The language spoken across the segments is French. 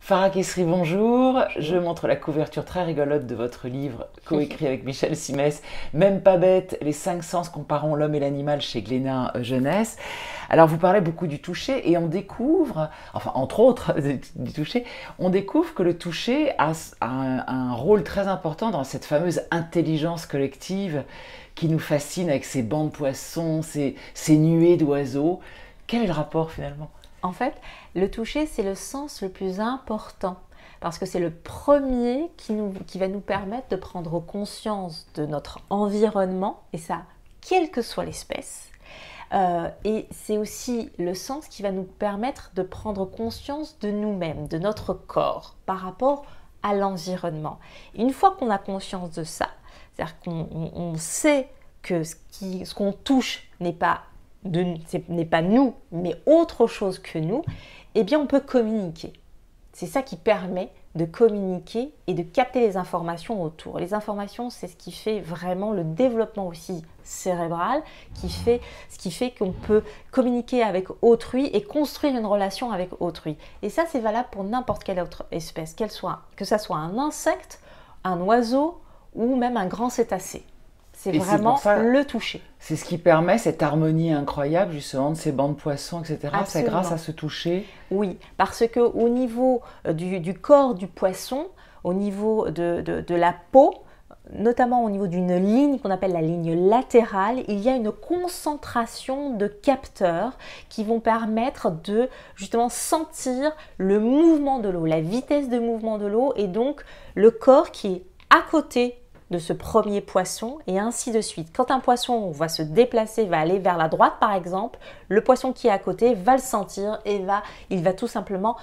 Farah Kessri, bonjour. Je montre la couverture très rigolote de votre livre, coécrit avec Michel Simès, Même pas bête, les 5 sens comparant l'homme et l'animal chez Glénat Jeunesse. Alors vous parlez beaucoup du toucher et on découvre, enfin entre autres du toucher, on découvre que le toucher a un rôle très important dans cette fameuse intelligence collective qui nous fascine avec ces bancs de poissons, ces nuées d'oiseaux. Quel est le rapport finalement ? En fait, le toucher, c'est le sens le plus important parce que c'est le premier qui va nous permettre de prendre conscience de notre environnement, et ça, quelle que soit l'espèce. Et c'est aussi le sens qui va nous permettre de prendre conscience de nous-mêmes, de notre corps, par rapport à l'environnement. Une fois qu'on a conscience de ça, c'est-à-dire qu'on sait que ce qu'on touche n'est pas nous, mais autre chose que nous, eh bien on peut communiquer. C'est ça qui permet de communiquer et de capter les informations autour. Les informations, c'est ce qui fait vraiment le développement aussi cérébral, ce qui fait qu'on peut communiquer avec autrui et construire une relation avec autrui. Et ça, c'est valable pour n'importe quelle autre espèce, que ça soit un insecte, un oiseau ou même un grand cétacé. C'est vraiment le toucher. C'est ce qui permet cette harmonie incroyable justement de ces bancs de poissons, etc. C'est grâce à ce toucher. Oui, parce qu'au niveau du corps du poisson, au niveau de la peau, notamment au niveau d'une ligne qu'on appelle la ligne latérale, il y a une concentration de capteurs qui vont permettre de justement sentir le mouvement de l'eau, la vitesse de mouvement de l'eau, et donc le corps qui est à côté de ce premier poisson, et ainsi de suite. Quand un poisson va se déplacer, va aller vers la droite par exemple, le poisson qui est à côté va le sentir et il va tout simplement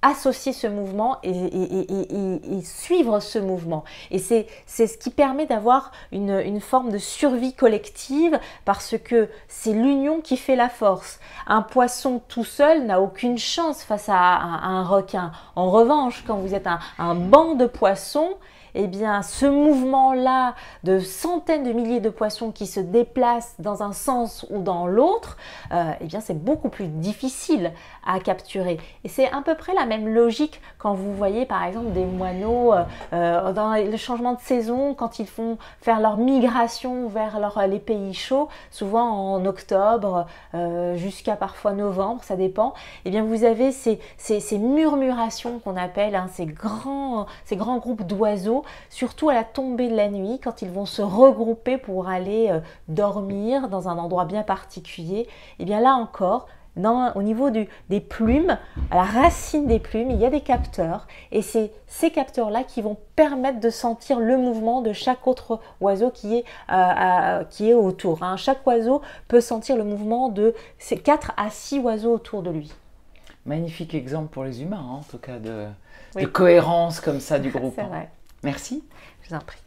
associer ce mouvement et suivre ce mouvement. Et c'est ce qui permet d'avoir une forme de survie collective, parce que c'est l'union qui fait la force. Un poisson tout seul n'a aucune chance face à un requin. En revanche, quand vous êtes un banc de poissons, eh bien, ce mouvement-là de centaines de milliers de poissons qui se déplacent dans un sens ou dans l'autre, eh bien, c'est beaucoup plus difficile à capturer. Et c'est à peu près la même logique quand vous voyez, par exemple, des moineaux dans le changement de saison, quand ils font faire leur migration vers les pays chauds, souvent en octobre jusqu'à parfois novembre, ça dépend. Eh bien, vous avez ces murmurations qu'on appelle, ces grands groupes d'oiseaux, surtout à la tombée de la nuit, quand ils vont se regrouper pour aller dormir dans un endroit bien particulier. Et bien là encore, au niveau des plumes, à la racine des plumes, il y a des capteurs, et c'est ces capteurs-là qui vont permettre de sentir le mouvement de chaque autre oiseau qui est autour. Chaque oiseau peut sentir le mouvement de ces 4 à 6 oiseaux autour de lui. Magnifique exemple pour les humains, en tout cas, de cohérence comme ça du groupe. C'est vrai. Merci. Je vous en prie.